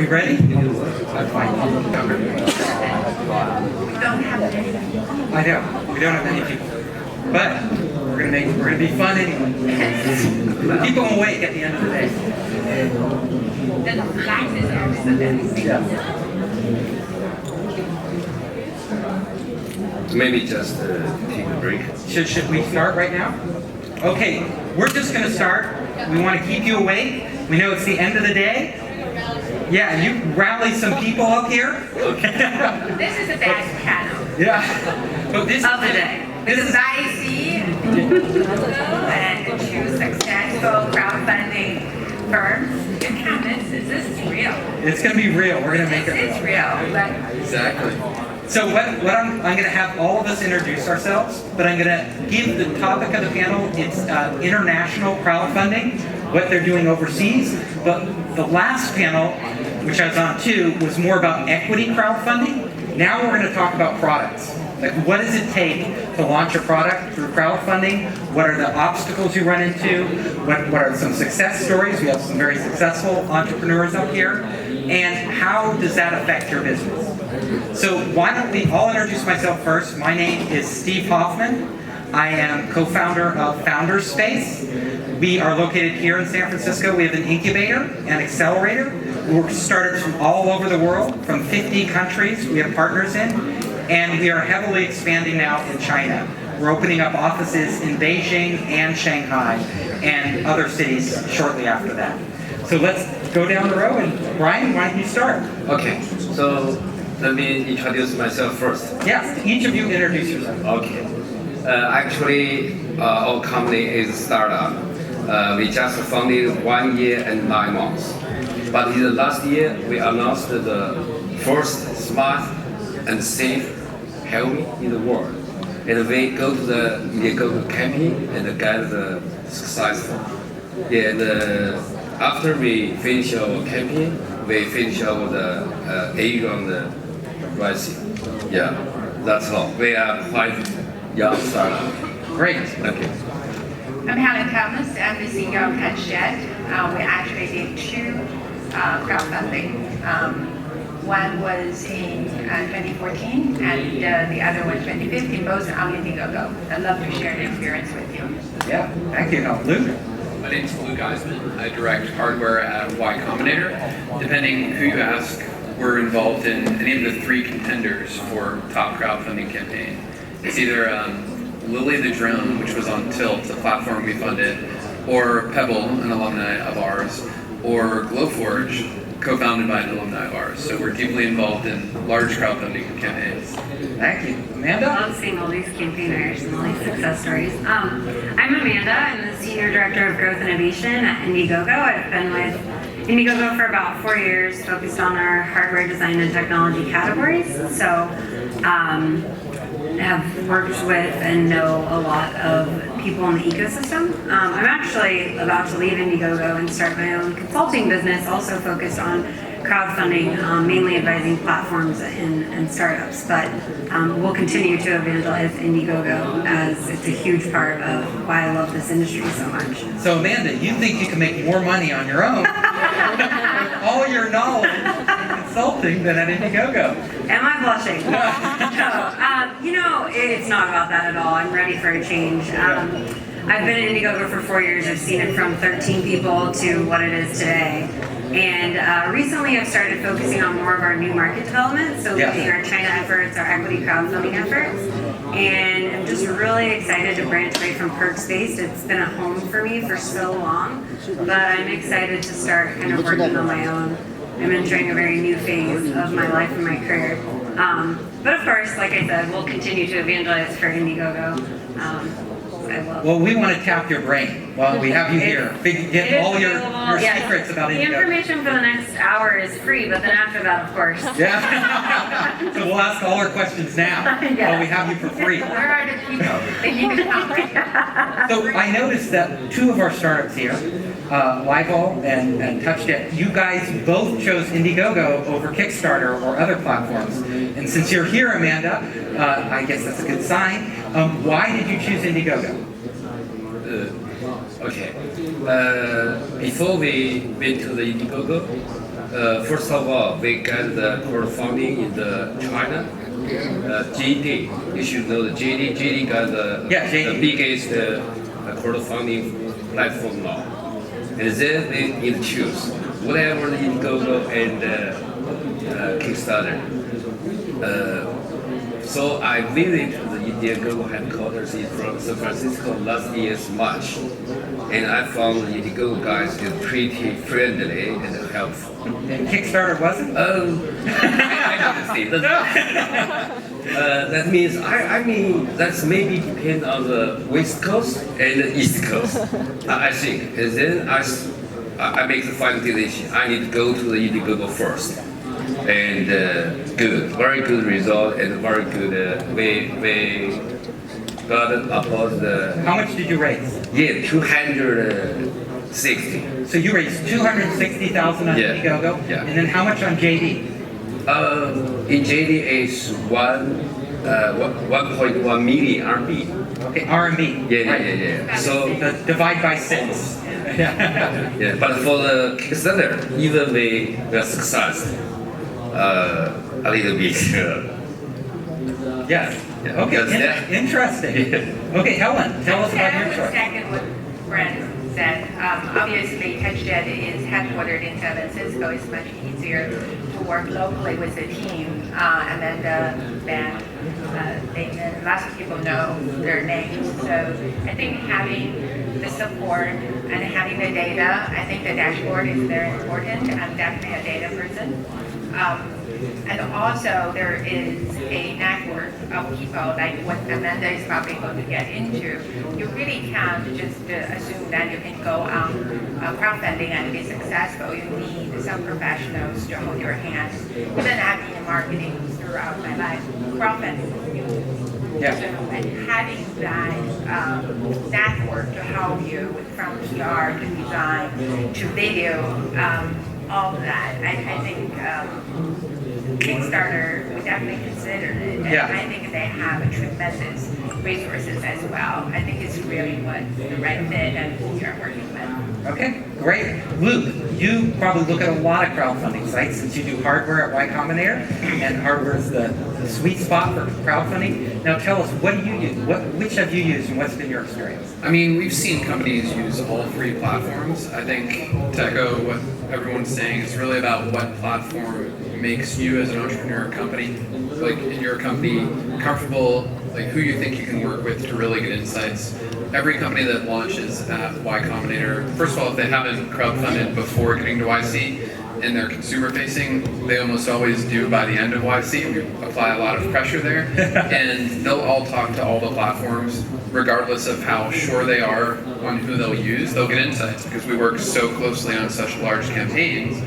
we ready? We don't have many. I know, we don't have many people. But we're gonna be fun anyway. Keep them awake at the end of the day. The light is also Yeah. Maybe just take a break. Should we start right now? Okay, we're just gonna start. We want to keep you awake. We know it's the end of the day. Yeah, and you rally some people up here. Okay. This is the best panel Yeah. But this of the day. This is IC and two successful crowdfunding firms. You can't miss this. This is real. It's gonna be real. We're gonna make it It's real. real. But Exactly. So what I'm going to have all of us introduce ourselves, but I'm going to give the topic of the panel, it's international crowdfunding, what they're doing overseas. But the last panel, which I was on too, was more about equity crowdfunding. Now we're going to talk about products. Like, what does it take to launch a product through crowdfunding? What are the obstacles you run into? What are some success stories? We have some very successful entrepreneurs up here. And how does that affect your business? So why don't I'll introduce myself first. My name is Steve Hoffman. I am co-founder of Founders Space. We are located here in San Francisco. We have an incubator and accelerator. We're started from all over the world, from 50 countries we have partners in, and we are heavily expanding now in China. We're opening up offices in Beijing and Shanghai and other cities shortly after that. So let's go down the row, and Brian, why don't you start? Okay. So let me introduce myself first. Yes, each of you introduce yourself. Okay. Actually, our company is a startup. We just founded 1 year and 9 months. But in the last year, we announced the first smart and safe helmet in the world. And we go to the Indiegogo campaign and get the successful. Yeah, and after we finish our campaign, we finish our A round rising. Yeah, that's all. We are quite young startup. Great. Okay. I'm Helen. I'm the CEO of Touchjet. We actually did two crowdfunding. One was in 2014 and the other was 2015, both on Indiegogo. I'd love to share the experience with you. Yeah, thank you. Now, Luke. My name is Luke Eisman. I direct hardware at Y Combinator. Depending who you ask, we're involved in any of the three contenders for top crowdfunding campaign. It's either Lily the Drone, which was on Tilt, a platform we funded, or Pebble, an alumni of ours, or Glowforge, co-founded by an alumni of ours. So we're deeply involved in large crowdfunding campaigns. Thank you. I Amanda? love seeing all these campaigners and all these success stories. I'm Amanda. I'm the Senior Director of Growth Innovation at Indiegogo. I've been with Indiegogo for about 4 years, focused on our hardware design and technology categories. So have worked with and know a lot of people in the ecosystem. I'm actually about to leave Indiegogo and start my own consulting business, also focused on crowdfunding, mainly advising platforms and startups. But we'll continue to evangelize Indiegogo as it's a huge part of why I love this industry so much. So Amanda, you think you can make more money on your own with all your knowledge in consulting than at Indiegogo? Am I blushing? No, it's not about that at all. I'm ready for a change. I've been at Indiegogo for 4 years. I've seen it from 13 people to what it is today. And recently I've started focusing on more of our new market development, so leading our China efforts, our equity crowdfunding efforts. And I'm just really excited to branch away from Perks-based. It's been a home for me for so long, but I'm excited to start kind of working on my own. I'm entering a very new phase of my life and my career. But of course, like I said, we'll continue to evangelize for Indiegogo. Well, we want to tap your brain while we have you here. Get all your secrets about The Indiegogo. information for the next hour is free, but then after that, of course. Yeah. So we'll ask all our questions now while we have you for free. Where are the people? They need to come right now. So I noticed that two of our startups here, Liveball and TouchJet, you guys both chose Indiegogo over Kickstarter or other platforms. And since you're here, Amanda, I guess that's a good sign. Why did you choose Indiegogo? Okay. Before we went to the Indiegogo, First of all, we got the crowdfunding in the China. JD, you should know the JD. JD got JD. the biggest crowdfunding platform now. And then they need to choose whatever the Indiegogo and Kickstarter. So I visited the Indiegogo headquarters in San Francisco last year's March, and I found the Indiegogo guys is pretty friendly and helpful. And Kickstarter wasn't? I didn't see. That means I mean that's maybe depend on the West Coast and the East Coast. I think, and then I make the final decision. I need to go to the Indiegogo first. And very good result, and very good. We got about the. How much did you raise? 260. So you raised $260,000 on Indiegogo, and then how much on JD? In JD is 1.1 million RMB. Okay, RMB. Yeah. So divide by 6. yeah, but for the Kickstarter, even we are success. A little bit. Yes. Yeah. Okay. Interesting. Okay, Helen, tell us about your choice. Second, what Brent said. Obviously, TouchJet is headquartered in San Francisco. It's much easier to work locally with the team, and then lots of people know their names. So I think having the support and having the data, I think the dashboard is very important. I'm definitely a data person. And also there is a network of people, like what Amanda is probably going to get into. You really can't just assume that you can go on crowdfunding and be successful. You need some professionals to hold your hand. Even I've been in marketing throughout my life, crowdfunding. Yeah. So, and having that network to help you from PR to design to video, all of that, I think Kickstarter would definitely consider it. And I think they have a tremendous resources as well. I think it's really what the right fit and who you're working with. Okay, great. Luke, you probably look at a lot of crowdfunding sites since you do hardware at Y Combinator, and hardware is the sweet spot for crowdfunding. Now tell us, what do you use? Which have you used, and what's been your experience? I mean, we've seen companies use all 3 platforms. I think to echo what everyone's saying, it's really about what platform makes you as an entrepreneur company, like in your company, comfortable, like who you think you can work with to really get insights. Every company that launches at Y Combinator, first of all, if they haven't crowdfunded before getting to YC and they're consumer facing, they almost always do by the end of YC. We apply a lot of pressure there, and they'll all talk to all the platforms, regardless of how sure they are on who they'll use. They'll get insights because we work so closely on such large campaigns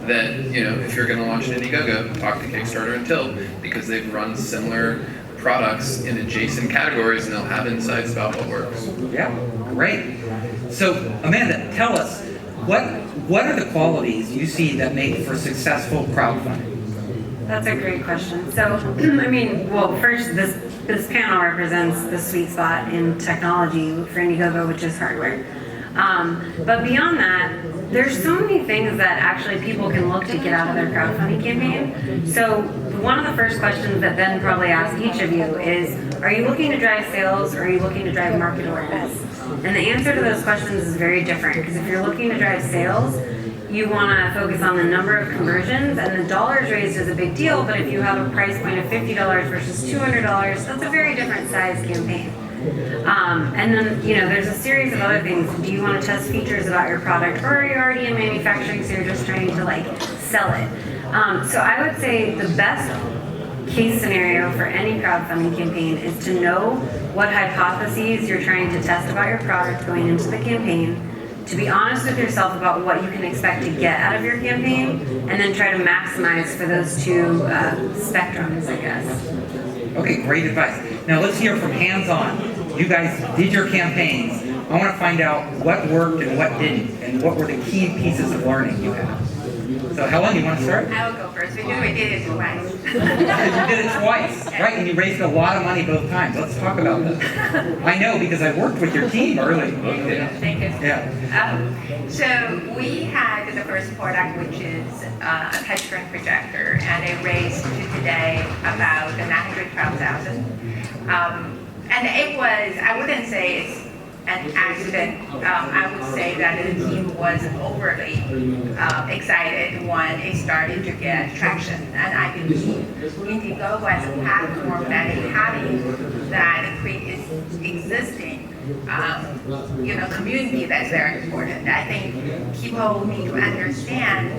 that, you know, if you're going to launch an Indiegogo, talk to Kickstarter and Tilt, because they've run similar products in adjacent categories and they'll have insights about what works. Yeah, great. So Amanda, tell us, what are the qualities you see that make for successful crowdfunding? That's a great question. So, I mean, well, first, this panel represents the sweet spot in technology for Indiegogo, which is hardware. But beyond that, there's so many things that actually people can look to get out of their crowdfunding campaign. So one of the first questions that Ben probably asked each of you is, are you looking to drive sales or are you looking to drive market awareness? And the answer to those questions is very different, because if you're looking to drive sales, you want to focus on the number of conversions, and the dollars raised is a big deal, but if you have a price point of $50 versus $200, that's a very different size campaign. And then, you know, there's a series of other things. Do you want to test features about your product, or are you already in manufacturing, so you're just trying to like sell it? So I would say the best case scenario for any crowdfunding campaign is to know what hypotheses you're trying to test about your product going into the campaign, to be honest with yourself about what you can expect to get out of your campaign, and then try to maximize for those 2 spectrums, I guess. Okay, great advice. Now let's hear from hands-on. You guys did your campaigns. I want to find out what worked and what didn't, and what were the key pieces of learning you had. So Helen, you want to start? I will go first because we did it twice. You did it twice, right? And you raised a lot of money both times. Let's talk about that. I know because I worked with your team early. Thank you. Yeah. So we had the first product, which is a touchscreen projector, and it raised to today about 912,000. And it was, I wouldn't say it's an accident. I would say that the team was overly excited when it started to get traction. And I believe Indiegogo as a platform that having that existing community that's very important. I think people need to understand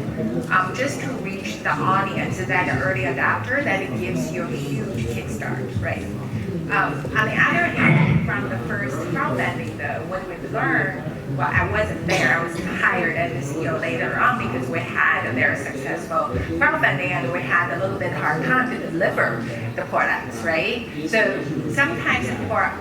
just to reach the audience, that the early adopter, that it gives you a huge kickstart, right? On the other hand, from the first crowdfunding though, what we've learned, well, I wasn't there, I was hired as the CEO later on because we had a very successful crowdfunding and we had a little bit hard time to deliver the products, right? So sometimes for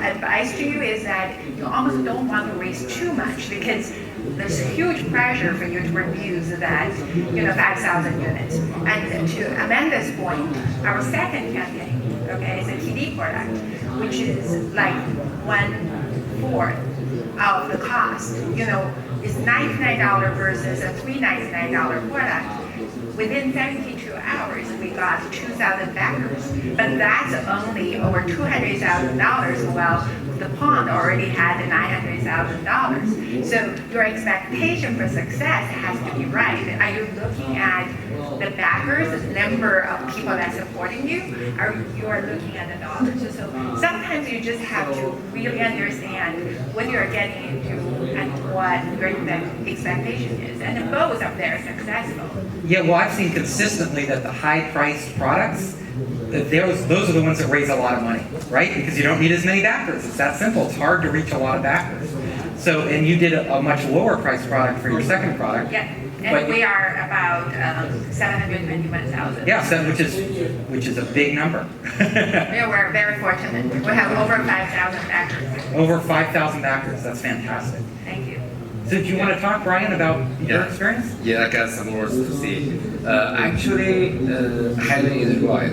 advice to you is that you almost don't want to raise too much because there's a huge pressure for you to produce that, 5,000 units. And to Amanda's point, our second campaign, okay, is a TD product, which is like 1/4 of the cost. It's $99 versus a $399 product. Within 72 hours, we got 2,000 backers, but that's only over $200,000. Well, the pond already had $900,000. So your expectation for success has to be right. Are you looking at the backers, the number of people that's supporting you, or you are looking at the dollars? So sometimes you just have to really understand what you're getting into and what your expectation is, and both are very successful. Yeah, well, I've seen consistently that the high-priced products, those are the ones that raise a lot of money, right? Because you don't need as many backers. It's that simple. It's hard to reach a lot of backers. So, and you did a much lower-priced product for your second product. Yeah, and we are about 721,000. Yeah, so, which is a big number. Yeah, we're very fortunate. We have over 5,000 backers. Over 5,000 backers. That's fantastic. Thank you. So do you want to talk, Brian, about your experience? Yeah, I got some words to say. Actually, Helen is right.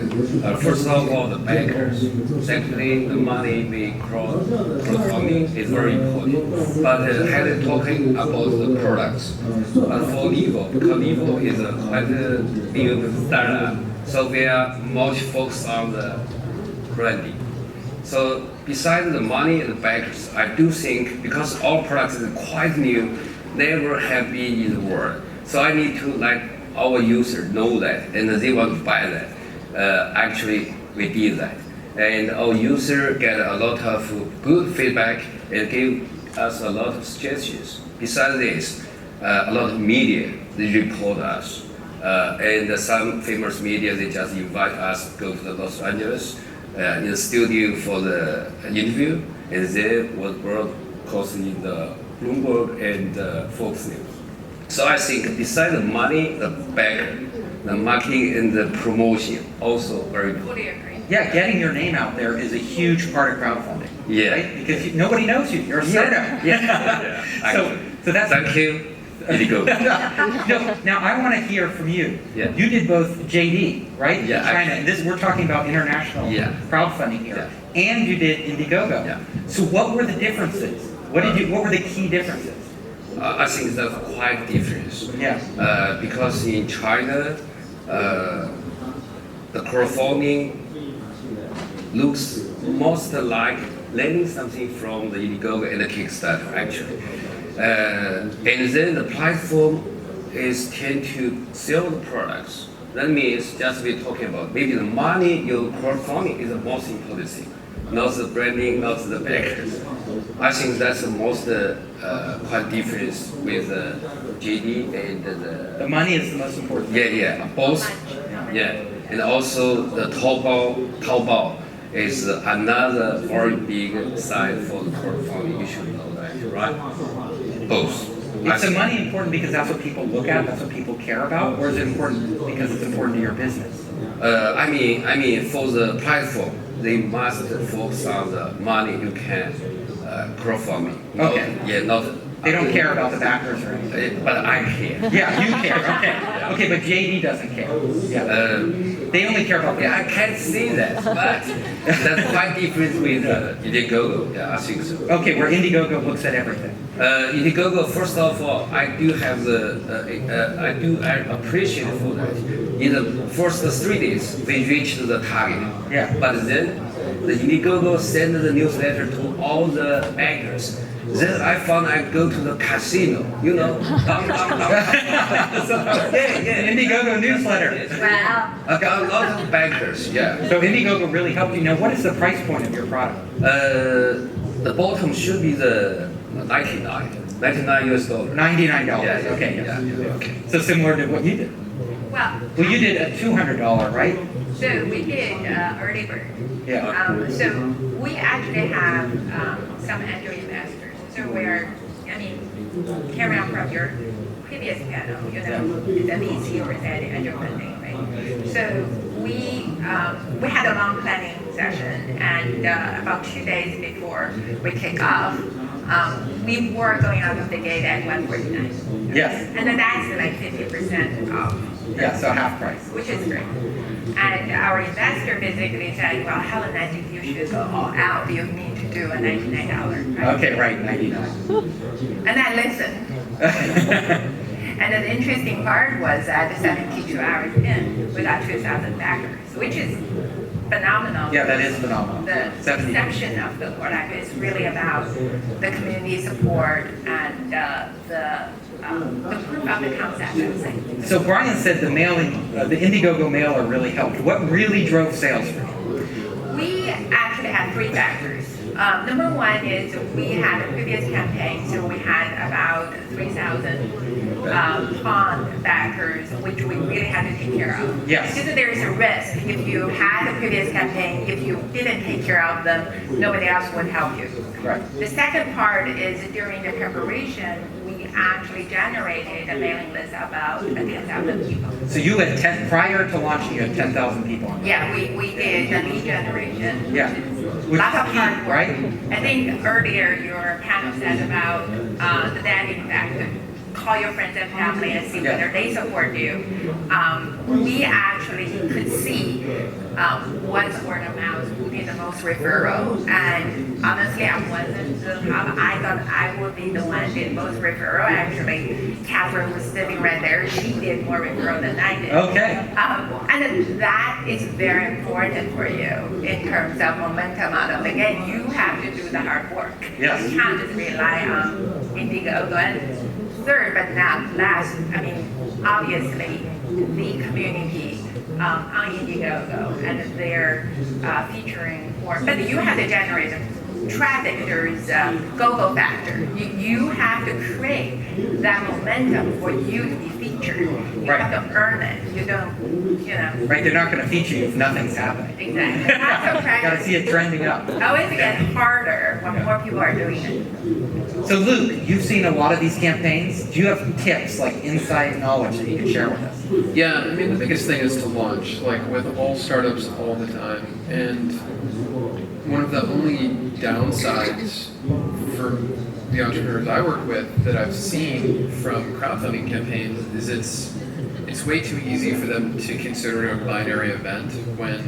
First of all, the backers. Secondly, the money we crowdfunding is very important. But Helen talking about the products. But for Evo, because Evo is a quite new startup, so we are much focused on the branding. So besides the money and the backers, I do think because our products is quite new, never have been in the world. So I need to let our users know that, and they want to buy that. Actually, we did that, and our user get a lot of good feedback and give us a lot of suggestions. Besides this, a lot of media they report us, and some famous media they just invite us to go to Los Angeles. In the studio for the interview, and they was broadcast in the Bloomberg and Fox News. So I think besides the money, the backer, the marketing and the promotion also very important. Fully agree. Yeah, getting your name out there is a huge part of crowdfunding. Yeah. Right? Because nobody knows you. You're a startup. Yeah. So that's. Thank you. Indigo. Now I want to hear from you. Yeah. You did both JD, right? Yeah, China. actually. We're talking about international crowdfunding here. Yeah. And you did Indiegogo. Yeah. So what were the differences? What were the key differences? I think that's quite different. Yeah. Because in China, the crowdfunding looks most like learning something from the Indiegogo and the Kickstarter actually. And then the platform is tend to sell the products. That means just we're talking about maybe the money you crowdfunding is the most important thing, not the branding, not the backers. I think that's the most quite difference with JD and The money is the most important. yeah, both. Yeah, and also the Taobao is another very big site for the crowdfunding. You should know that, right? Both. Is the money important because that's what people look at, that's what people care about, or is it important because it's important to your business? I mean, for the platform, they must focus on the money you can crowdfunding. Okay. Not They don't care about the backers or anything. But I care. Yeah, you care. Okay. Okay, but JD doesn't care. Yeah. They only care about the Yeah, I can't say that, but that's quite different with Indiegogo. Yeah, I think so. Okay, where Indiegogo looks at everything. Indiegogo, first of all, I do have I appreciate for that. In the first 3 days, we reached the target. Yeah. But then, the Indiegogo sent the newsletter to all the bankers. Then I found I go to the casino, you know. Yeah. Indiegogo newsletter. Wow. I got a lot of bankers, yeah. So Indiegogo really helped you. Now, what is the price point of your product? The bottom should be the 99 US dollar. $99. Yeah, Okay. yeah, okay. So similar to what you did. Well, Well, you did a $200, right? so we did early bird. Yeah. So we actually have some angel investors. So we're, carry on from your previous panel, the VC or the angel funding, right? So we had a long planning session, and about 2 days before we kick off, we were going out of the gate at 149. Yes. And then that's like 50% off. Yeah, so half price. Which is great. And our investor basically said, well, Helen, I think you should go all out. You need to do a $99, right? Okay, right, 99. And I listened. And the interesting part was that 72 hours in, we got 2,000 backers, which is phenomenal. Yeah, that is phenomenal. The 70. perception of the product is really about the community support and the proof of the concept, I would say. So Brian said the mailing, the Indiegogo mailer really helped. What really drove sales for you? We actually had 3 factors. Number one is we had a previous campaign, so we had about 3,000 fund backers, which we really had to take care of. Yes. Because there is a risk. If you had a previous campaign, if you didn't take care of them, nobody else would help you. Right. The second part is during the preparation, we actually generated a mailing list of about 10,000 people. So you had 10, prior to launching, you had 10,000 people on. Yeah, we did the lead generation. Yeah. Lots of hard work. Right? I think earlier your panel said about the dating factor. Call your friends and family and see whether they support you. We actually could see what's word of mouth, who did the most referral. And honestly, I wasn't the top. I thought I would be the one who did most referral. Actually, Catherine was sitting right there. She did more referral than I did. Okay. And that is very important for you in terms of momentum model. Again, you have to do the hard work. Yes. You can't just rely on Indiegogo. And third, but not last, obviously, the community on Indiegogo, and they're featuring more. But you have to generate traffic. There's go-go factor. You have to create that momentum for you to be featured. You Right. have to earn it. You don't, Right, they're not going to feature you if nothing's happening. Exactly. That's a Got to practice. see it trending up. Always gets harder when more people are doing it. So Luke, you've seen a lot of these campaigns. Do you have tips, like inside knowledge that you can share with us? Yeah, the biggest thing is to launch, like with all startups all the time. And one of the only downsides for the entrepreneurs I work with that I've seen from crowdfunding campaigns is it's way too easy for them to consider it a binary event when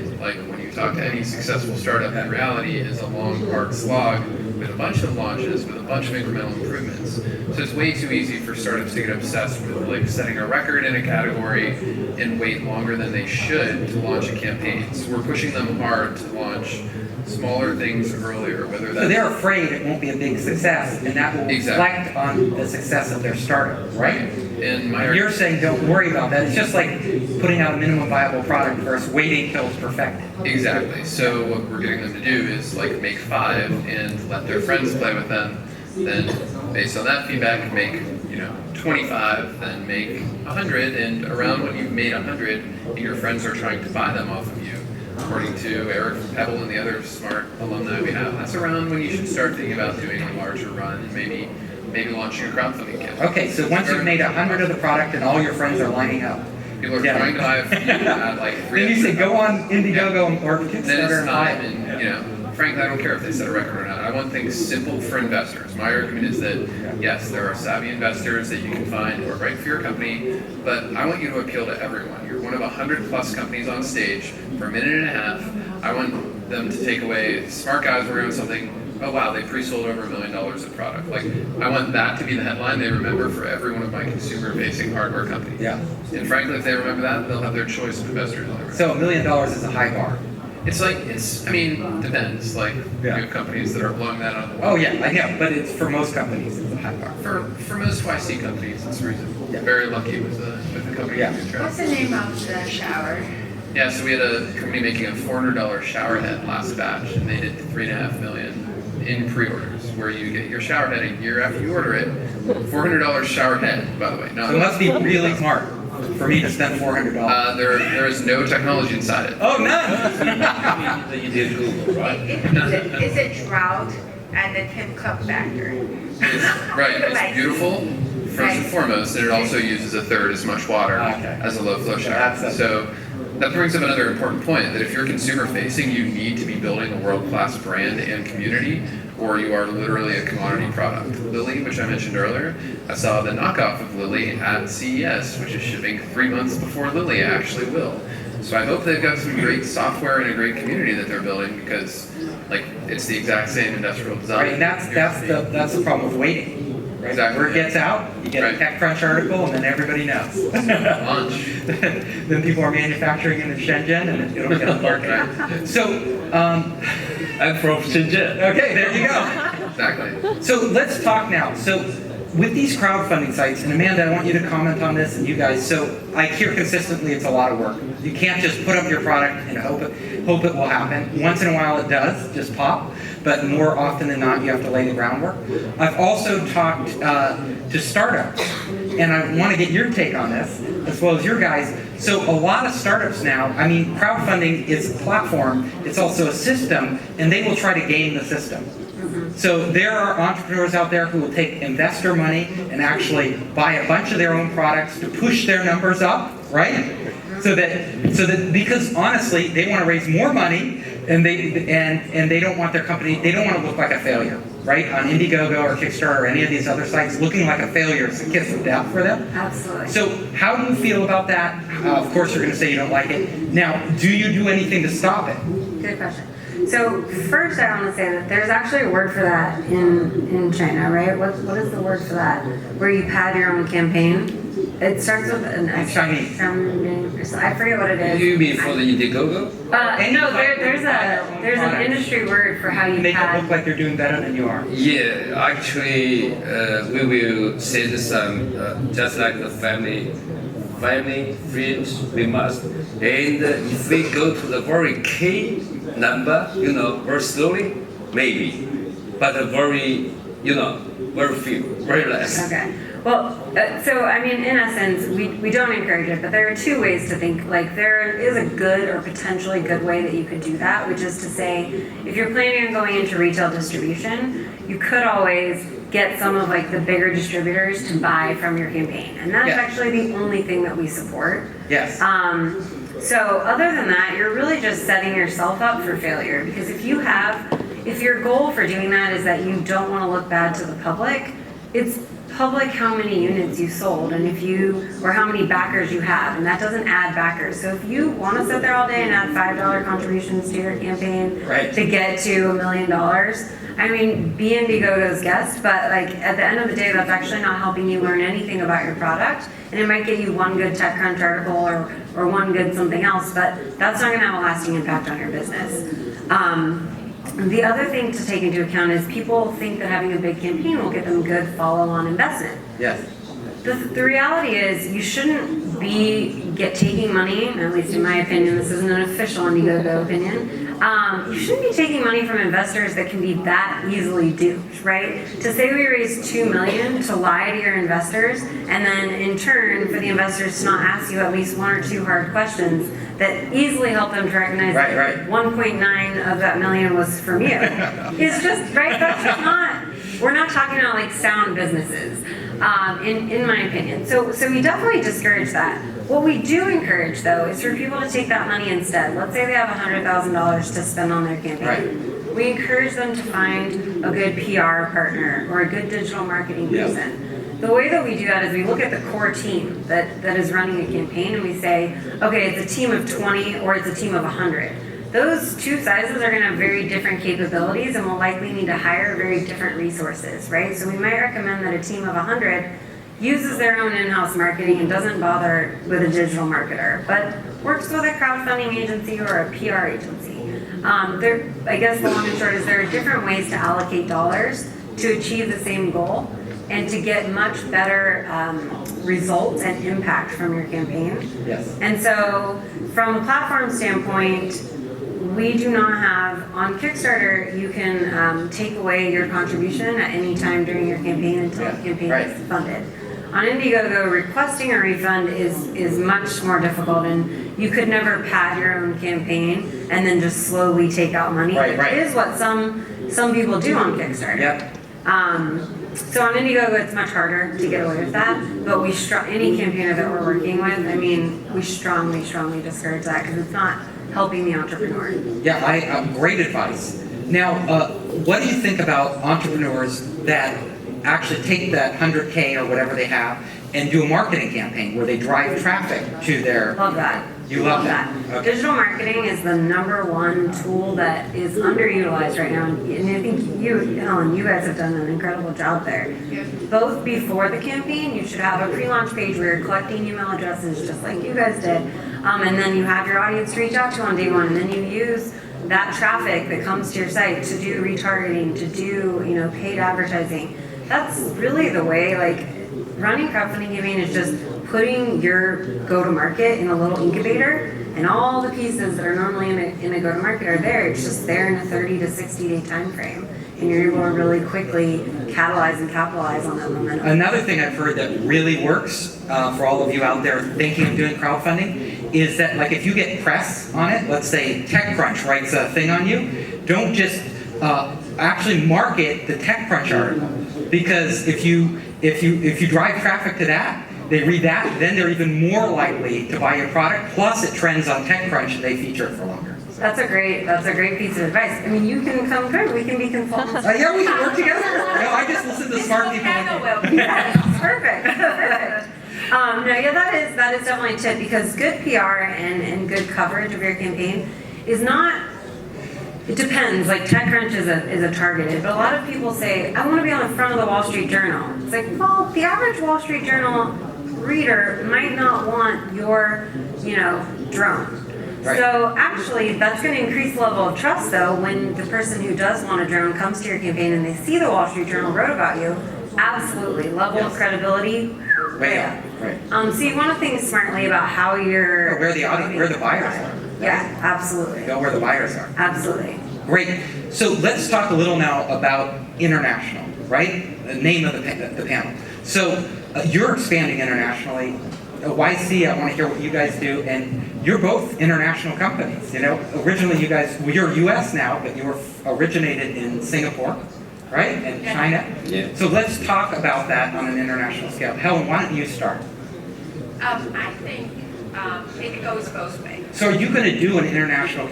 you talk to any successful startup, in reality is a long, hard slog with a bunch of launches, with a bunch of incremental improvements. So it's way too easy for startups to get obsessed with setting a record in a category and wait longer than they should to launch a campaign. So we're pushing them hard to launch smaller things earlier, whether So that's... they're afraid it won't be a big success, and that will reflect on the success of their startup, right? And You're saying don't worry about that. It's just like putting out a minimum viable product versus waiting till it's perfected. Exactly. So what we're getting them to do is make 5 and let their friends play with them. Then based on that feedback, make 25, then make 100, and around when you've made 100, and your friends are trying to buy them off of you. According to Eric from Pebble and the other smart alumni we have, that's around when you should start thinking about doing a larger run and maybe launching a crowdfunding campaign. Okay, so once you've made 100 of the product and all your friends are lining up, People are trying to buy a few at then you say go on Indiegogo or then Kickstarter it's and buy time, it. and frankly, I don't care if they set a record or not. I want things simple for investors. My argument is that, yes, there are savvy investors that you can find who are right for your company, but I want you to appeal to everyone. You're one of 100+ companies on stage for a minute and a half. I want them to take away, smart guys working on something, oh wow, they pre-sold over $1 million of product. Like, I want that to be the headline they remember for every one of my consumer-facing hardware companies. Yeah. And frankly, if they remember that, they'll have their choice of investors on their So $1 million is a high bar. I mean, depends. Like, Yeah. you have companies that are blowing that out of the water. Oh yeah, I know, but it's for most companies, it's a high bar. For most YC companies, it's reasonable. Yeah. Very lucky with the company Yeah. we What's track. the name of the shower? Yeah, so we had a company making a $400 shower head last batch, and they did $3.5 million in pre-orders, where you get your shower head a year after you order it. $400 shower head, by the way. So it must be really smart for me to spend $400. There is no technology inside it. Oh, none! You did Google, right? Is it drought and the Tim Cook factor? Right, it's beautiful, first and foremost, and it also uses a third as much water Okay. as a low flow shower. That's So that brings up another important point, that if you're consumer facing, you need to be building a world-class brand and community, or you are literally a commodity product. Lily, which I mentioned earlier, I saw the knockoff of Lily at CES, which is shipping 3 months before Lily actually will. So I hope they've got some great software and a great community that they're building, because like it's the exact same industrial design. Right, and that's the problem with waiting. Right? Exactly. Word gets out, you get Right. a TechCrunch article, and then everybody knows. Launch. Then people are manufacturing it in Shenzhen, and it'll get on the market. So, I'm from Shenzhen. okay, there you go. Exactly. So let's talk now. So with these crowdfunding sites, and Amanda, I want you to comment on this, and you guys. So I hear consistently it's a lot of work. You can't just put up your product and hope it will happen. Once in a while it does, just pop. But more often than not, you have to lay the groundwork. I've also talked to startups, and I want to get your take on this, as well as your guys. So a lot of startups now, I mean, crowdfunding is a platform, it's also a system, and they will try to game the system. So there are entrepreneurs out there who will take investor money and actually buy a bunch of their own products to push their numbers up, right? So that because honestly, they want to raise more money, and they don't want their company, they don't want to look like a failure, right? On Indiegogo or Kickstarter or any of these other sites, looking like a failure is a kiss of death for them. Absolutely. So how do you feel about that? Of course, you're going to say you don't like it. Now, do you do anything to stop it? Good question. So first, I want to say that there's actually a word for that in China, right? What is the word for that? Where you pad your own campaign. It starts with an It's Chinese. I forget what it is. You mean for the Indiegogo? No, there's an industry word for how you Make it look pad. like they're doing better than you are. Yeah, actually, we will send some, just like the family, friends, we must. And if we go to the very key number, very slowly, maybe. But very, very few, very less. Okay. Well, so I mean, in essence, we don't encourage it, but there are two ways to think. Like, there is a good or potentially good way that you could do that, which is to say, if you're planning on going into retail distribution, you could always get some of like the bigger distributors to buy from your campaign, and that's Yeah. actually the only thing that we support. Yes. So other than that, you're really just setting yourself up for failure, because if your goal for doing that is that you don't want to look bad to the public, it's public how many units you sold and or how many backers you have, and that doesn't add backers. So if you want to sit there all day and add $5 contributions to your campaign Right. to get to $1 million, I mean, be Indiegogo's guest, but like at the end of the day, that's actually not helping you learn anything about your product, and it might get you one good TechCrunch article or one good something else, but that's not going to have a lasting impact on your business. The other thing to take into account is people think that having a big campaign will get them good follow-on investment. Yes. The reality is you shouldn't be taking money, at least in my opinion, this isn't an official Indiegogo opinion, you shouldn't be taking money from investors that can be that easily duped, right? To say we raised $2 million to lie to your investors, and then in turn for the investors to not ask you at least one or two hard questions that easily help them to recognize Right, that right. 1.9 of that million was from you. It's just, right, that's just not, we're not talking about like sound businesses, in my opinion. So we definitely discourage that. What we do encourage though is for people to take that money instead. Let's say they have $100,000 to spend on their campaign. Right. we encourage them to find a good PR partner or a good digital marketing person. The way that we do that is we look at the core team that is running a campaign and we say, okay, it's a team of 20 or it's a team of 100. Those two sizes are going to have very different capabilities and will likely need to hire very different resources, right? So we might recommend that a team of 100 uses their own in-house marketing and doesn't bother with a digital marketer, but works with a crowdfunding agency or a PR agency. I guess the long and short is there are different ways to allocate dollars to achieve the same goal and to get much better results and impact from your campaign. Yes. And so from a platform standpoint, we do not have, on Kickstarter, you can take away your contribution at any time during your campaign until the campaign is funded. On Indiegogo, requesting a refund is much more difficult, and you could never pad your own campaign and then just slowly take out money. Right. It is what some people do on Kickstarter. Yep. So on Indiegogo, it's much harder to get away with that, but any campaigner that we're working with, I mean, we strongly discourage that because it's not helping the entrepreneur. Yeah, great advice. Now, what do you think about entrepreneurs that actually take that 100K or whatever they have and do a marketing campaign where they drive traffic to their... Love that. You love that. Okay. Digital marketing is the #1 tool that is underutilized right now. And I think you, Helen, you guys have done an incredible job there. Both before the campaign, you should have a pre-launch page where you're collecting email addresses just like you guys did. And then you have your audience to reach out to on day one. And then you use that traffic that comes to your site to do retargeting, to do paid advertising. That's really the way, like, running crowdfunding campaign is just putting your go-to-market in a little incubator, and all the pieces that are normally in a go-to-market are there. It's just there in a 30 to 60 day time frame, and you're able to really quickly catalyze and capitalize on that momentum. Another thing I've heard that really works for all of you out there thinking of doing crowdfunding is that, like, if you get press on it, let's say TechCrunch writes a thing on you, don't just actually market the TechCrunch article, because if you drive traffic to that, they read that, then they're even more likely to buy your product. Plus, it trends on TechCrunch and they feature it for longer. That's a great piece of advice. I mean, you can come through. We can be consultants. Yeah, we can work together. No, I just listen to smart people. Perfect. That is definitely a tip, because good PR and good coverage of your campaign is not. It depends. Like, TechCrunch is a targeted, but a lot of people say, I want to be on the front of the Wall Street Journal. It's like, well, the average Wall Street Journal reader might not want your, drone. Right. So actually, that's going to increase the level of trust, though, when the person who does want a drone comes to your campaign and they see the Wall Street Journal wrote about you. Absolutely, level of credibility. Way up. Right. So you want to think smartly about how you're. Where the buyers are. Yeah, absolutely. Go where the buyers are. Absolutely. Great. So let's talk a little now about international, right? The name of the panel. So you're expanding internationally. YC, I want to hear what you guys do, and you're both international companies. Originally you're U.S. now, but you were originated in Singapore, right? And China. Yeah. So let's talk about that on an international scale. Helen, why don't you start? I think it goes both ways. So are you going to do an international?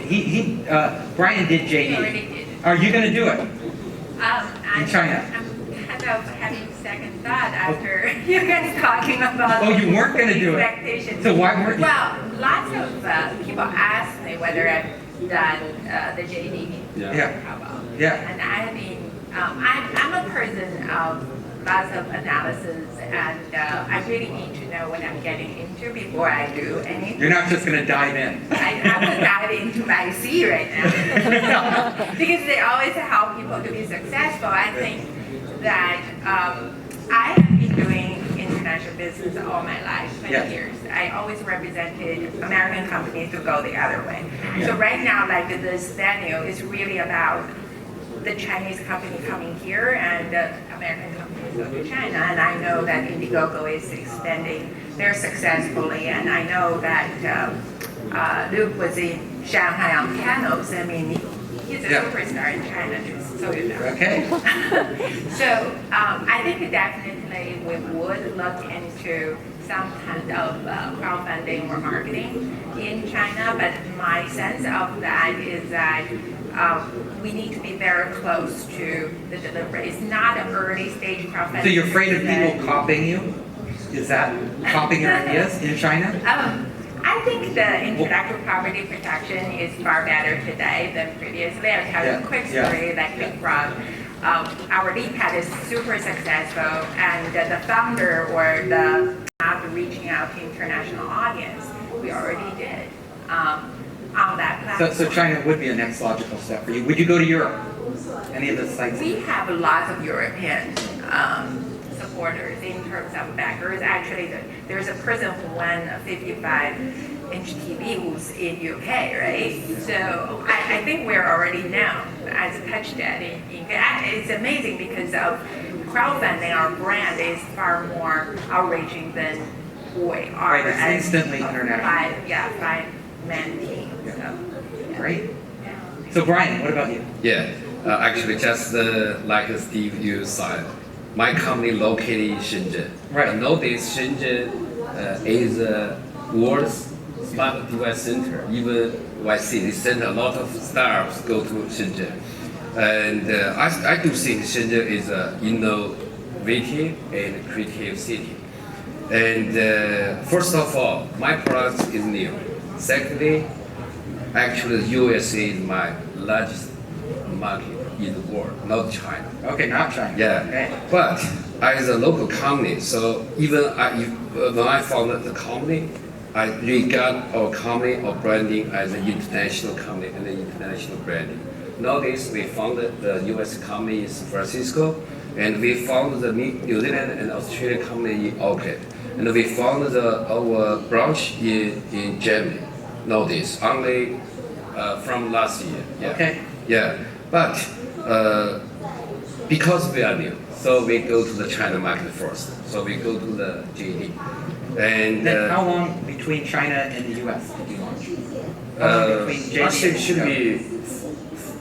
Brian did He JD. already did. Are you going to do it? In China? I'm kind of having second thought after you guys talking about. Oh, you weren't going to do it. Expectations. So why weren't you? Well, lots of people ask me whether I've done the JD. Yeah. How about? Yeah. And I mean, I'm a person of lots of analysis, and I really need to know what I'm getting into before I do anything. You're not just going to dive in. I would dive into my C right now because they always help people to be successful. I think that I have been doing international business all my life, 20 years. I always represented American companies to go the other way. So right now, like this venue is really about the Chinese company coming here and the American companies go to China. And I know that Indiegogo is expanding very successfully. And I know that Luke was in Shanghai on panels. I mean, he's a superstar in China, just so you know. Okay. So I think definitely we would look into some kind of crowdfunding or marketing in China, but my sense of that is that we need to be very close to the delivery. It's not an early stage crowdfunding. So you're afraid of that- people copying you? Is that copying your ideas in China? I think the intellectual property protection is far better today than previously. I'll tell you a quick story that came from our lead pad is super successful, and the founder or the app reaching out to international audience, we already did on that platform. So China would be a next logical step for you. Would you go to Europe? Any of the sites? We have lots of European supporters in terms of backers. Actually, there's a person who won a 55-inch TV who's in UK, right? So I think we're already now as a touch that in it's amazing because of crowdfunding. Our brand is far more outreaching than we are. Right, it's as instantly a international. five-man team. Yeah. So, yeah. Great. So Brian, what about you? Yeah, actually, just like Steve you said, my company located in Shenzhen. Right. Nowadays, Shenzhen is the world's smart device center. Even YC, they send a lot of startups go to Shenzhen. And I do think Shenzhen is an innovative and creative city. And first of all, my product is new. Secondly, actually, the USA is my largest market in the world, not China. Okay, not China. Yeah, Okay. but as a local company, so even when I founded the company, I regard our company or branding as an international company and an international branding. Nowadays, we founded the US company in San Francisco, and we founded the New Zealand and Australia company in Auckland, and we founded our branch in Germany. Nowadays, only from last year. Yeah. Okay. Yeah, but because we are new, so we go to the China market first. So we go to the JD. And Then how long between China and the US did you launch? How long between JD I think and it should Go? be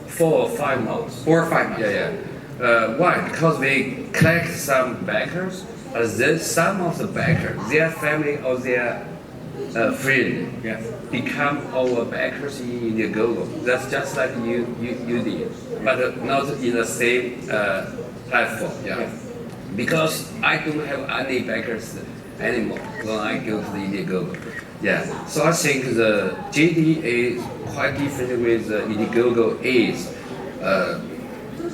4 or 5 months. 4 or 5 months. Yeah. Why? Because we collect some backers, then some of the backers, their family or their friend Yes. become our backers in Indiegogo. That's just like you did, but not in the same platform. Yeah. Yes. Because I don't have any backers anymore when I go to the Indiegogo. Yeah. So I think the JD is quite different with the Indiegogo is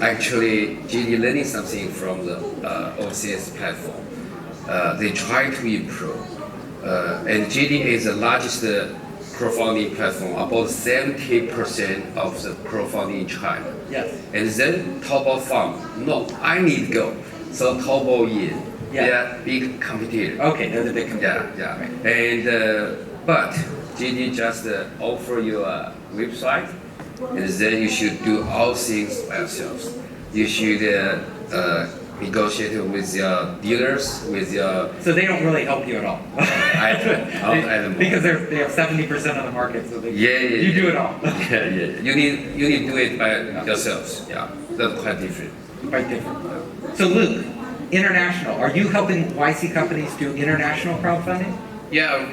actually JD learning something from the OCS platform. They try to improve. And JD is the largest crowdfunding platform, about 70% of the crowdfunding in China. Yes. And then Taobao found, no, I need to go. So Taobao in, Yeah. they are big competitor. Okay, they're the big company. Yeah. And but JD just offer you a website, and then you should do all things by yourselves. You should negotiate with your dealers, with your So they don't really help you at all. anymore. Because they have 70% of the market, so they, Yeah. you do it all. Yeah. You need to do it by yourselves. Yeah, that's quite different. Quite different. So Luke, international. Are you helping YC companies do international crowdfunding? Yeah,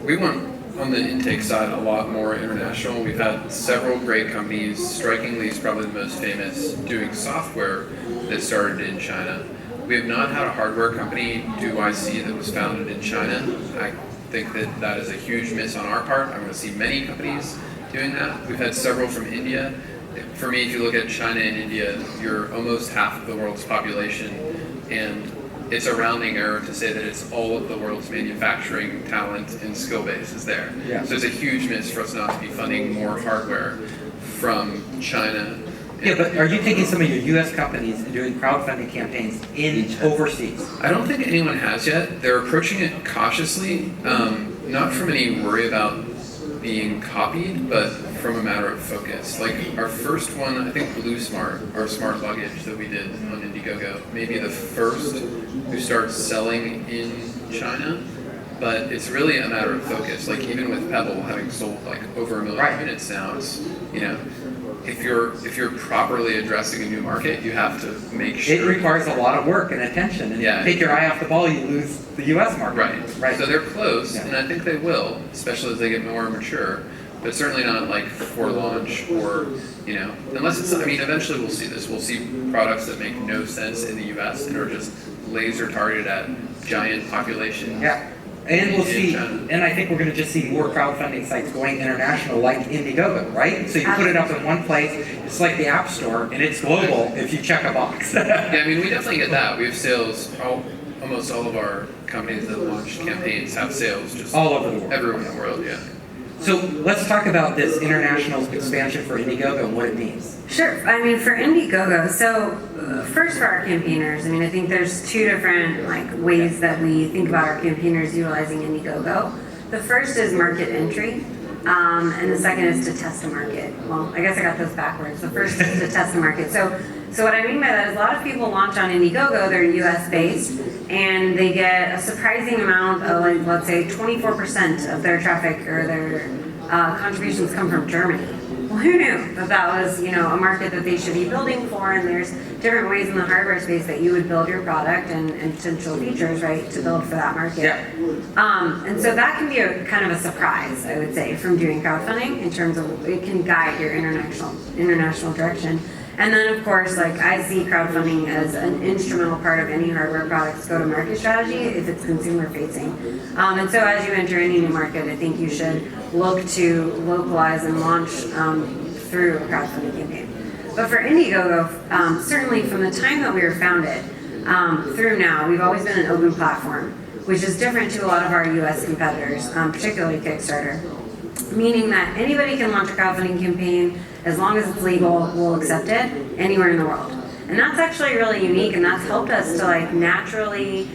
we want on the intake side a lot more international. We've had several great companies. Strikingly is probably the most famous doing software that started in China. We have not had a hardware company do YC that was founded in China. I think that is a huge miss on our part. I want to see many companies doing that. We've had several from India. For me, if you look at China and India, you're almost half of the world's population, and it's a rounding error to say that it's all of the world's manufacturing talent and skill base is there. Yeah. So it's a huge miss for us not to be funding more hardware from China. Yeah, but are you taking some of your US companies and doing crowdfunding campaigns in overseas? I don't think anyone has yet. They're approaching it cautiously, not from any worry about being copied, but from a matter of focus. Like our first one, I think Blue Smart, our smart luggage that we did on Indiegogo, maybe the first who starts selling in China, but it's really a matter of focus. Like even with Pebble having sold like over 1 million Right. units now, it's if you're properly addressing a new market, you have to make It sure. requires a lot of work and attention, and Yeah. take your eye off the ball, you lose the U.S. market. Right. So they're close, Yeah. and I think they will, especially as they get more mature. But certainly not like for launch or, unless it's, eventually we'll see this. We'll see products that make no sense in the US and are just laser targeted at giant populations. Yeah. And we'll in see, China. and I think we're going to just see more crowdfunding sites going international, like Indiegogo, right? So you put it up in one place, it's like the App Store, and it's global if you check a box. Yeah, we definitely get that. We have sales. Almost all of our companies that launch campaigns have sales just All over the world. everywhere in the world. Yeah. So let's talk about this international expansion for Indiegogo and what it means. Sure. For Indiegogo, so first for our campaigners, I think there's two different ways that we think about our campaigners utilizing Indiegogo. The first is market entry, and the second is to test a market. Well, I guess I got those backwards. The first is to test a market. So what I mean by that is a lot of people launch on Indiegogo, they're US based, and they get a surprising amount of, let's say 24% of their traffic or their contributions come from Germany. Well, who knew that was, a market that they should be building for, and there's different ways in the hardware space that you would build your product and potential features, right, to build for that market. Yeah. And so that can be a kind of a surprise, I would say, from doing crowdfunding in terms of it can guide your international direction. And then, of course, I see crowdfunding as an instrumental part of any hardware product's go-to-market strategy if it's consumer-facing. And so as you enter any new market, I think you should look to localize and launch through a crowdfunding campaign. But for Indiegogo, certainly from the time that we were founded through now, we've always been an open platform, which is different to a lot of our US competitors, particularly Kickstarter. Meaning that anybody can launch a crowdfunding campaign as long as it's legal, we'll accept it anywhere in the world. And that's actually really unique, and that's helped us to naturally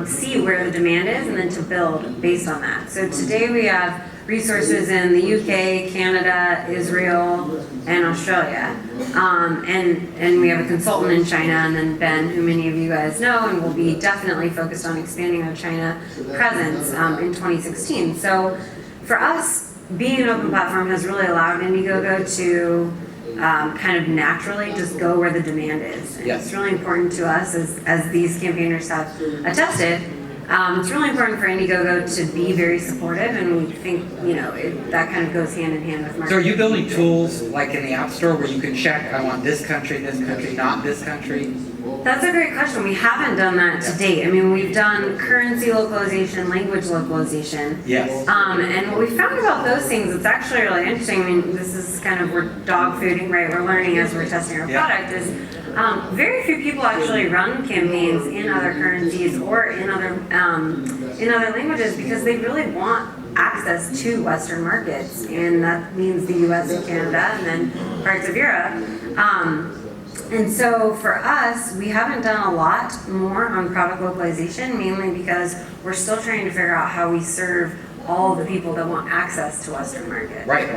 see where the demand is and then to build based on that. So today we have resources in the UK, Canada, Israel, and Australia. And we have a consultant in China, and then Ben, who many of you guys know, and will be definitely focused on expanding our China presence in 2016. So for us, being an open platform has really allowed Indiegogo to kind of naturally just go where the demand is. And Yes. It's really important to us, as these campaigners have attested. It's really important for Indiegogo to be very supportive, and we think that kind of goes hand in hand with marketing. So are you building tools like in the App Store where you can check, I want this country, not this country? That's a great question. We haven't done that to date. We've done currency localization, language localization. Yes. And what we found about those things, it's actually really interesting. This is kind of, we're dog fooding, right? We're learning as we're testing our product is very few people actually run campaigns in other currencies or in other languages because they really want access to Western markets, and that means the US and Canada and then parts of Europe. And so for us, we haven't done a lot more on product localization, mainly because we're still trying to figure out how we serve all the people that want access to Western market. Right.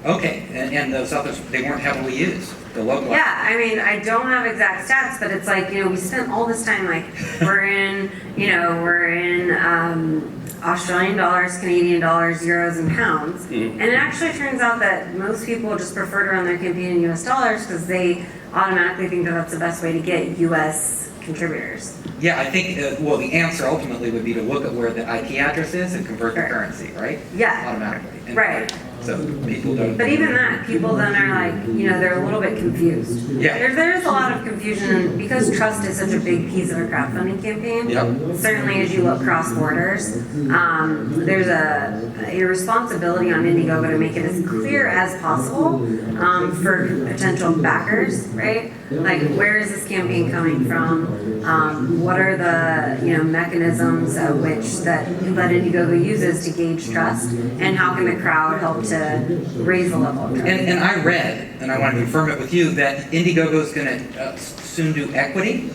Okay, and those others, they weren't heavily used, the local. Yeah, I don't have exact stats, but it's we spent all this time, we're in Australian dollars, Canadian dollars, euros, and pounds. And it actually turns out that most people just prefer to run their campaign in US dollars because they automatically think that that's the best way to get US contributors. Yeah, I think, the answer ultimately would be to look at where the IP address is and convert the currency, right? Yeah. Automatically. And Right. So people don't. But even that, people then are they're a little bit confused. Yeah. There's a lot of confusion because trust is such a big piece of a crowdfunding campaign. Yep. Certainly as you look cross borders, there's a responsibility on Indiegogo to make it as clear as possible for potential backers, right? Where is this campaign coming from? What are the mechanisms that Indiegogo uses to gauge trust, and how can the crowd help to raise the level of trust? And I read, and I want to confirm it with you, that Indiegogo is going to soon do equity.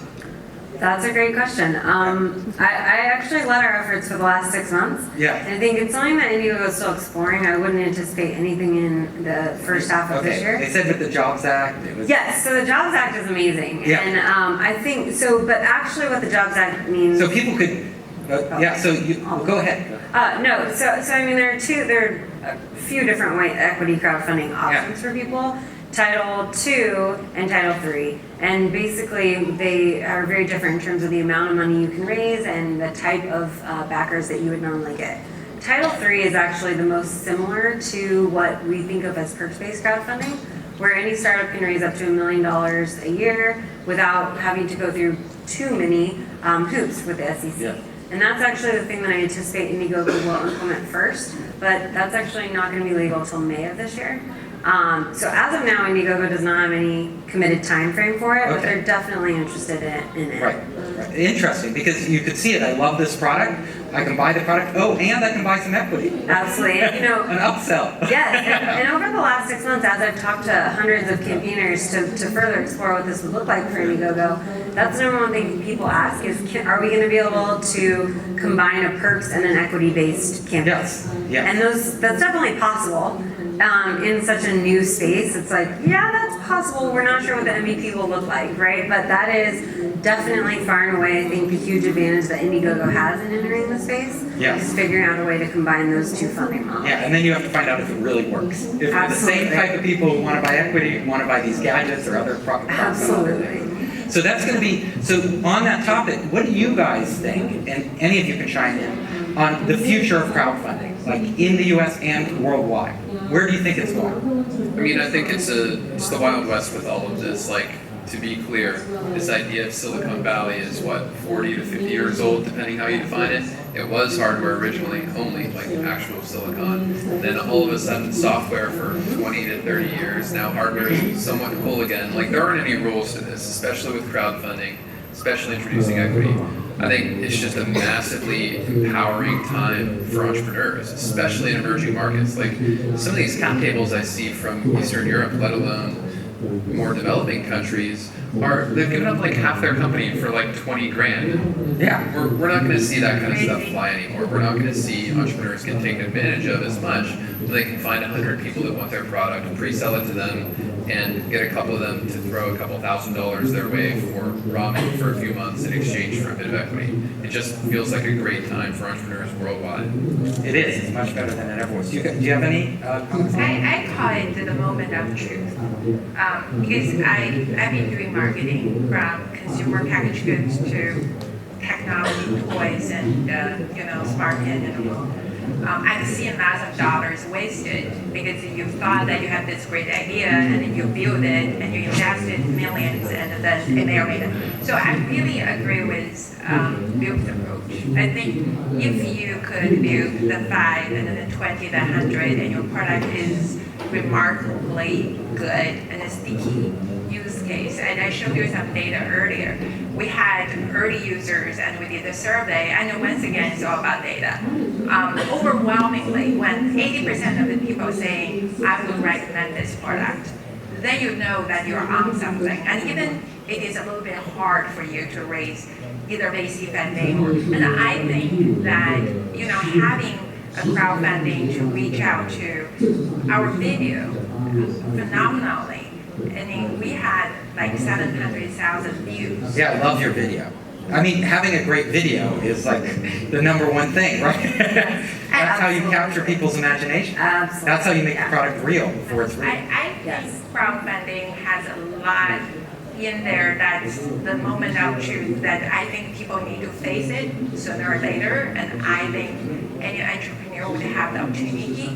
That's a great question. I actually led our efforts for the last 6 months. Yeah. And I think it's something that Indiegogo is still exploring. I wouldn't anticipate anything in the first half of this year. They said with the Jobs Act, it was. Yes, so the Jobs Act is amazing. Yeah. And I think, but actually what the Jobs Act means... So people could, go ahead. There are a few different equity crowdfunding options for people. Title II and Title III. And basically, they are very different in terms of the amount of money you can raise and the type of backers that you would normally get. Title III is actually the most similar to what we think of as perks-based crowdfunding, where any startup can raise up to $1 million a year without having to go through too many hoops with the SEC. Yeah. And that's actually the thing that I anticipate Indiegogo will implement first, but that's actually not going to be legal until May of this year. So as of now, Indiegogo does not have any committed time frame for it, but they're definitely interested in it. Right. Interesting, because you could see it. I love this product. I can buy the product. Oh, and I can buy some equity. Absolutely. And, An upsell. Yes, and over the last 6 months, as I've talked to hundreds of campaigners to further explore what this would look like for Indiegogo, that's the number one thing people ask is, are we going to be able to combine a perks and an equity-based campaign? Yes. Yes. And that's definitely possible. In such a new space, it's like, yeah, that's possible. We're not sure what the MVP will look like, right? But that is definitely far and away, I think, the huge advantage that Indiegogo has in entering the space. Yes. Is figuring out a way to combine those two funding models. Yeah, and then you have to find out if it really works. If we're the same type of people who want to buy equity, who want to buy these gadgets or other products. Absolutely. So that's going to be, so on that topic, what do you guys think, and any of you can chime in, on the future of crowdfunding, like in the US and worldwide? Where do you think it's going? I mean, I think it's the Wild West with all of this. Like, to be clear, this idea of Silicon Valley is what, 40 to 50 years old, depending how you define it. It was hardware originally, only like actual silicon. Then all of a sudden, software for 20 to 30 years. Now hardware is somewhat cool again. Like, there aren't any rules to this, especially with crowdfunding, especially introducing equity. I think it's just a massively empowering time for entrepreneurs, especially in emerging markets. Like, some of these cap tables I see from Eastern Europe, let alone more developing countries, they've given up like half their company for like 20 grand. Yeah. We're not going to see that kind of stuff fly anymore. We're not going to see entrepreneurs get taken advantage of as much. They can find 100 people that want their product, pre-sell it to them, and get a couple of them to throw a couple $1,000s their way for ramen for a few months in exchange for a bit of equity. It just feels like a great time for entrepreneurs worldwide. It is. It's much better than it ever was. Do you have any comments? I call it the moment of truth, because I've been doing marketing from consumer packaged goods to technology, toys, and smart and I've seen lots of dollars wasted because you thought that you had this great idea and then you build it and you invested millions and then it failed. So I really agree with Bill's approach. I think if you could build the 5 and then the 20, the 100 and your product is remarkably good and a sticky use case, and I showed you some data earlier. We had early users and we did a survey, and once again, it's all about data. Overwhelmingly, when 80% of the people say, I would recommend this product, then you know that you're on something. And even it is a little bit hard for you to raise either VC funding and I think that, having a crowdfunding to reach out to our video phenomenally. I mean, we had like 700,000 views. Yeah, I love your video. I mean, having a great video is like the number one thing, right? That's how you capture people's imagination. Absolutely. That's how you make the product real before it's real. I think crowdfunding has a lot in there that's the moment of truth that I think people need to face it sooner or later, and I think any entrepreneur would have the opportunity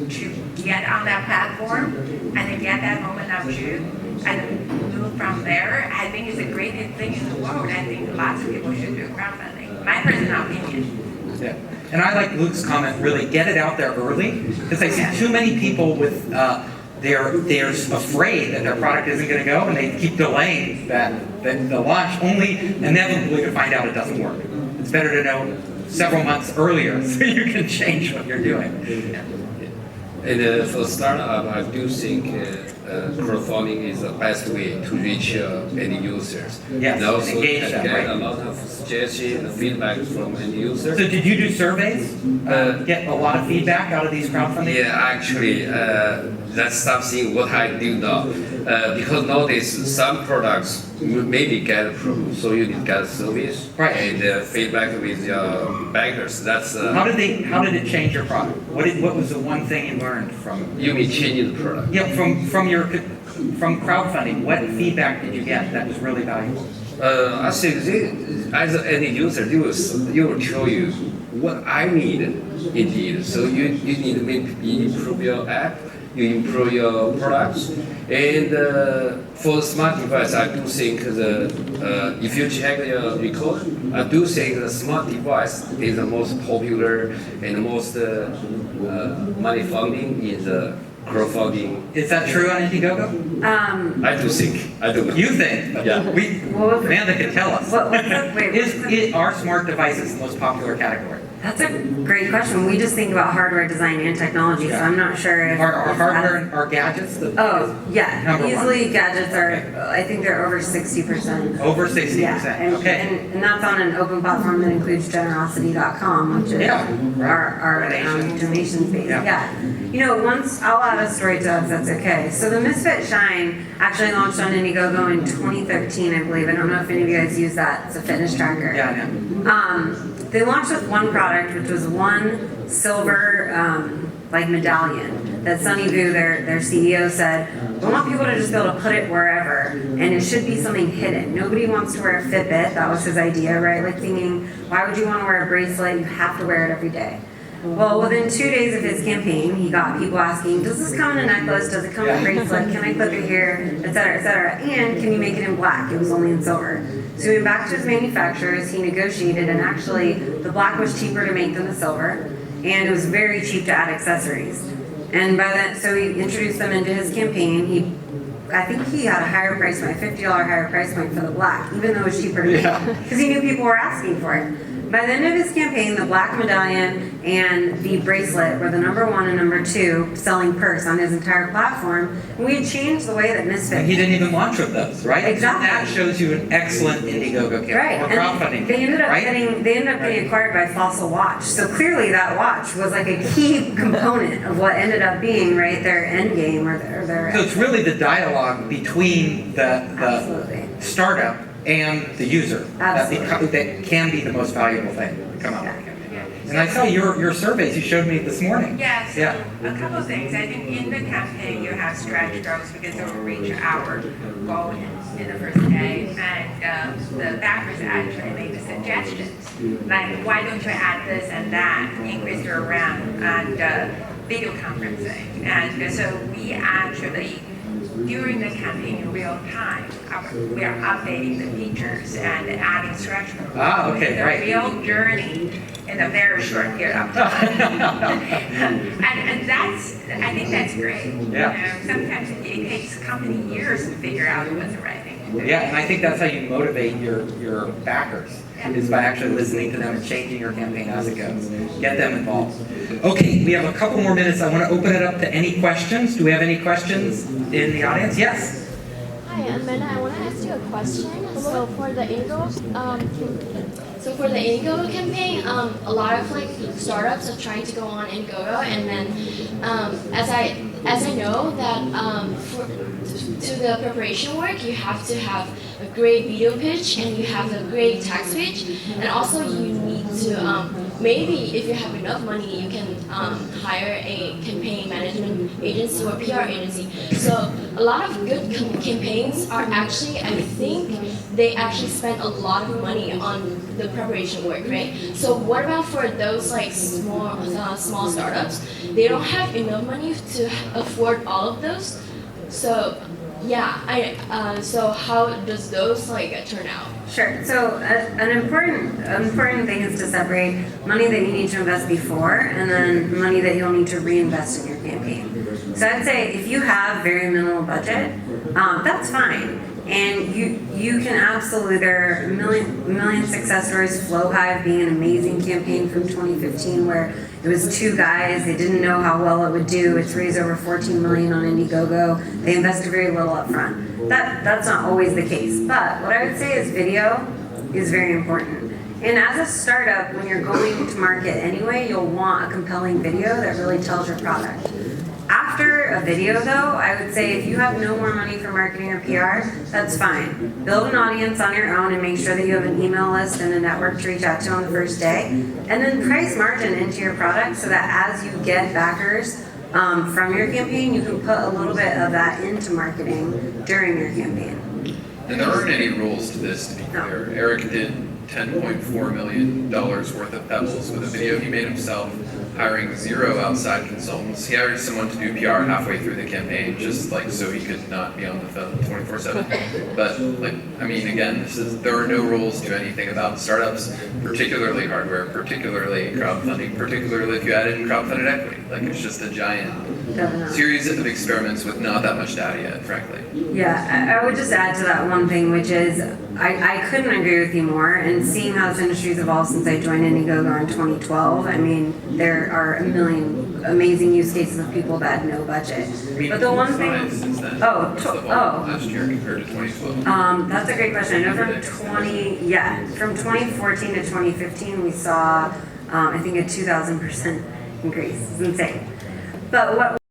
to get on that platform and then get that moment of truth and move from there. I think it's a great thing in the world. I think lots of people should do crowdfunding. My personal opinion. Yeah. And I like Luke's comment, really get it out there early, because I see too many people with, they're afraid that their product isn't going to go, and they keep delaying the launch, only inevitably to find out it doesn't work. It's better to know several months earlier so you can change what you're doing. And for startup, I do think crowdfunding is the best way to reach end users. Yes, and also engage them, get right? a lot of suggestion and feedback from end users. So did you do surveys? Get a lot of feedback out of these crowdfunding? Yeah, actually, that's something what I do now. Because nowadays some products maybe get approved, so you need to get service Right. and feedback with your bankers. That's How did it change your product? What was the one thing you learned from? you may change the product. Yeah, from from crowdfunding, what feedback did you get that was really valuable? I think as any user, you will tell you what I need indeed. So you need to maybe improve your app, you improve your products, and for the smart device, I do think if you check your record, I do think the smart device is the most popular and the most money funding in the crowdfunding. Is that true on Indiegogo? I do think. I do know. You think? Yeah. Amanda can tell us. Is our smart devices the most popular category? That's a great question. We just think about hardware design and technology, so I'm not sure if... Our hardware and our gadgets? Oh, yeah. Number one. Easily gadgets are, I think they're over 60%. Over 60%, Yeah, okay. and that's on an open platform that includes generosity.com, which is our donation space. Yeah. You know, I'll add a story to us, that's okay. So the Misfit Shine actually launched on Indiegogo in 2013, I believe. I don't know if any of you guys use that. It's a fitness tracker. Yeah, I know. They launched with one product, which was one silver medallion that Sunny Vu, their CEO, said, we want people to just be able to put it wherever, and it should be something hidden. Nobody wants to wear a Fitbit. That was his idea, right? Like thinking, why would you want to wear a bracelet? You have to wear it every day. Well, within 2 days of his campaign, he got people asking, does this come in a necklace? Does it come in a bracelet? Can I clip it here? Et cetera, et cetera. And can you make it in black? It was only in silver. So he went back to his manufacturers, he negotiated, and actually the black was cheaper to make than the silver, and it was very cheap to add accessories. And by that, so he introduced them into his campaign. I think he had a higher price point, a $50 higher price point for the black, even though it was cheaper to make, because he knew people were asking for it. By the end of his campaign, the black medallion and the bracelet were the #1 and #2 selling purse on his entire platform. And we had changed the way that Misfit. And he didn't even launch with those, right? Exactly. So that shows you an excellent Indiegogo campaign, Right, or and crowdfunding they ended up right? getting acquired by Fossil Watch. So clearly, that watch was like a key component of what ended up being their end game or their. So it's really the dialogue between the Absolutely. startup and the user Absolutely. that can be the most valuable thing to come out of the campaign. And I saw your surveys you showed me this morning. Yes, Yeah. a couple of things. I think in the campaign you have stretch goals because it will reach our goal in the first day, and the backers actually made the suggestions like, why don't you add this and that, increase your RAM and video conferencing, and so we actually. During the campaign in real time, we are updating the features and adding stretch goals. Ah, okay, the right. real journey in a very short period of time. and I think that's great. Yeah. You know, sometimes it takes a company years to figure out what's the right thing to do. Yeah, and I think that's how you motivate your backers, is by actually listening to them and changing your campaign as it goes. Get them involved. Okay, we have a couple more minutes. I want to open it up to any questions. Do we have any questions in the audience? Yes? Hi, Amanda. I want to ask you a question. So for the Indiegogo campaign, a lot of startups are trying to go on Indiegogo, and then as I know that to the preparation work, you have to have a great video pitch and you have a great text pitch, and also you need to maybe if you have enough money, you can hire a campaign management agency or PR agency. So a lot of good campaigns are actually, I think, they actually spend a lot of money on the preparation work, right? So what about for those small startups? They don't have enough money to afford all of those. So yeah, so how does those turn out? Sure. So an important thing is to separate money that you need to invest before and then money that you'll need to reinvest in your campaign. So I'd say if you have very minimal budget, that's fine. And you can absolutely, there are a million success stories. Flowhive being an amazing campaign from 2015 where it was two guys, they didn't know how well it would do. It's raised over 14 million on Indiegogo. They invested very little up front. That's not always the case. But what I would say is video is very important. And as a startup, when you're going to market anyway, you'll want a compelling video that really tells your product. After a video though, I would say if you have no more money for marketing or PR, that's fine. Build an audience on your own and make sure that you have an email list and a network to reach out to on the first day. And then price margin into your product so that as you get backers, from your campaign, you can put a little bit of that into marketing during your campaign. And there aren't any rules to this, to be clear. Eric did $10.4 million worth of Pebbles with a video he made himself, hiring 0 outside consultants. He hired someone to do PR halfway through the campaign, just like so he could not be on the phone 24/7. But like, I mean, again, there are no rules to anything about startups, particularly hardware, particularly crowdfunding, particularly if you add in crowdfunded equity. Like, it's just a giant series of experiments with not that much data yet, frankly. Yeah, I would just add to that one thing, which is I couldn't agree with you more. And seeing how this industry's evolved since I joined Indiegogo in 2012, I mean, there are a million amazing use cases of people that had no budget. But the one thing, Since then, oh, what's the volume last year compared to 2012? that's a great question. I know from 2014 to 2015, we saw, I think a 2,000% increase. It's insane. But what